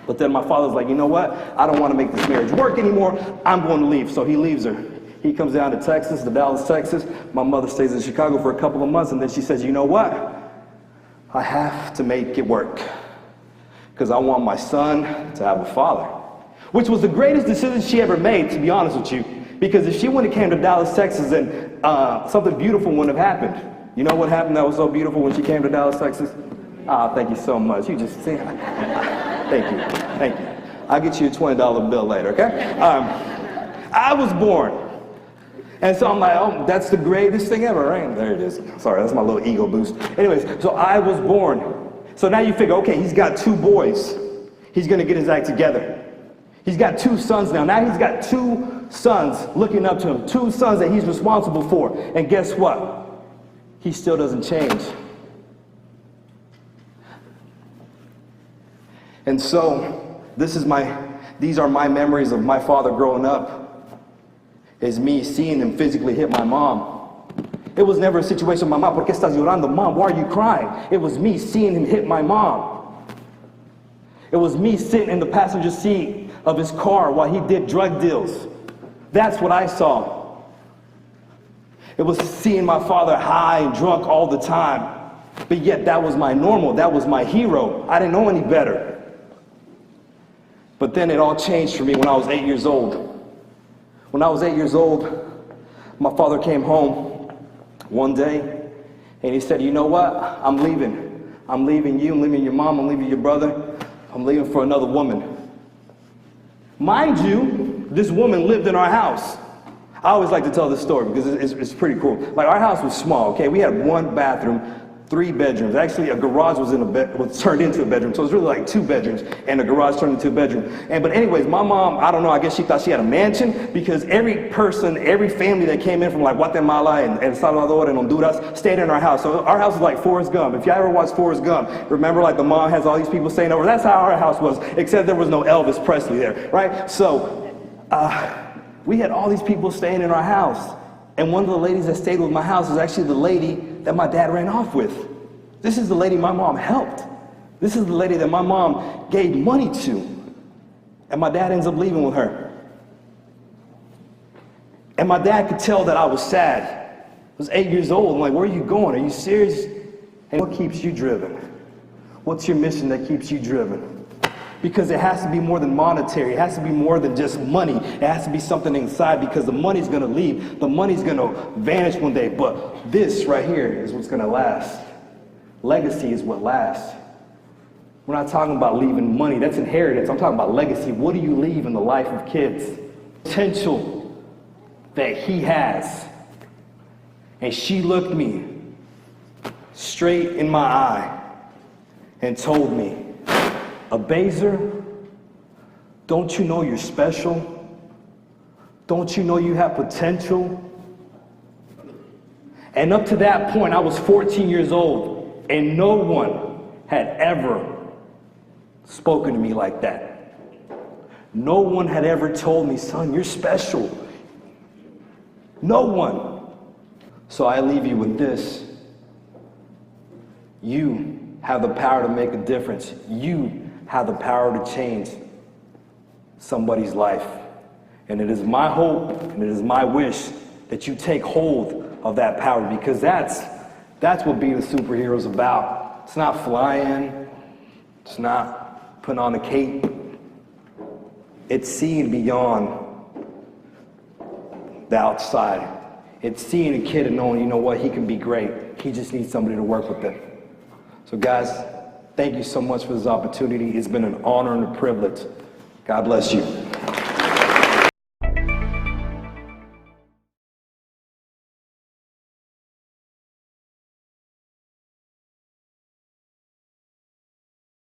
But then my father's like, you know what? I don't want to make this marriage work anymore. I'm going to leave. So he leaves her. He comes down to Texas, to Dallas, Texas. My mother stays in Chicago for a couple of months, and then she says, you know what? I have to make it work because I want my son to have a father, which was the greatest decision she ever made, to be honest with you, because if she wouldn't have came to Dallas, Texas, then something beautiful wouldn't have happened. You know what happened that was so beautiful when she came to Dallas, Texas? Ah, thank you so much. You just see. Thank you. Thank you. I'll get you a $20 bill later, okay? I was born. And so I'm like, oh, that's the greatest thing ever, right? There it is. Sorry, that's my little ego boost. Anyways, so I was born. So now you figure, okay, he's got 2 boys. He's going to get his act together. He's got 2 sons now. Now he's got 2 sons looking up to him, 2 sons that he's responsible for. And guess what? He still doesn't change. And so these are my memories of my father growing up, is me seeing him physically hit my mom. It was never a situation, mamá, ¿por qué estás llorando? Mom, why are you crying? It was me seeing him hit my mom. It was me sitting in the passenger seat of his car while he did drug deals. That's what I saw. It was seeing my father high and drunk all the time. But yet that was my normal, that was my hero. I didn't know any better. But then it all changed for me when I was 8 years old. When I was 8 years old, my father came home one day and he said, you know what? I'm leaving. I'm leaving you, I'm leaving your mom, I'm leaving your brother. I'm leaving for another woman. Mind you, this woman lived in our house. I always like to tell this story because it's pretty cool. Like, our house was small, okay? We had 1 bathroom, 3 bedrooms. Actually, a garage was turned into a bedroom, so it was really like 2 bedrooms, and a garage turned into a bedroom. But anyways, my mom, I don't know, I guess she thought she had a mansion, because every person, every family that came in from like Guatemala and El Salvador and Honduras stayed in our house. So our house was like Forrest Gump. If you ever watched Forrest Gump, remember like the mom has all these people staying over? That's how our house was, except there was no Elvis Presley there, right? So we had all these people staying in our house. And one of the ladies that stayed with my house was actually the lady that my dad ran off with. This is the lady my mom helped. This is the lady that my mom gave money to. And my dad ends up leaving with her. And my dad could tell that I was sad. I was 8 years old. I'm like, where are you going? Are you serious? And what keeps you driven? What's your mission that keeps you driven? Because it has to be more than monetary. It has to be more than just money. It has to be something inside, because the money's gonna leave. The money's gonna vanish one day. But this right here is what's gonna last. Legacy is what lasts. We're not talking about leaving money. That's inheritance. I'm talking about legacy. What do you leave in the life of kids? Potential that he has. And she looked me straight in my eye and told me, Abazer, don't you know you're special? Don't you know you have potential? And up to that point, I was 14 years old, and no one had ever spoken to me like that. No one had ever told me, son, you're special. No one. So I leave you with this. You have the power to make a difference. You have the power to change somebody's life. And it is my hope and it is my wish that you take hold of that power, because that's what being a superhero is about. It's not flying. It's not putting on a cape. It's seeing beyond the outside. It's seeing a kid and knowing, you know what, he can be great. He just needs somebody to work with him. So guys, thank you so much for this opportunity. It's been an honor and a privilege. God bless you.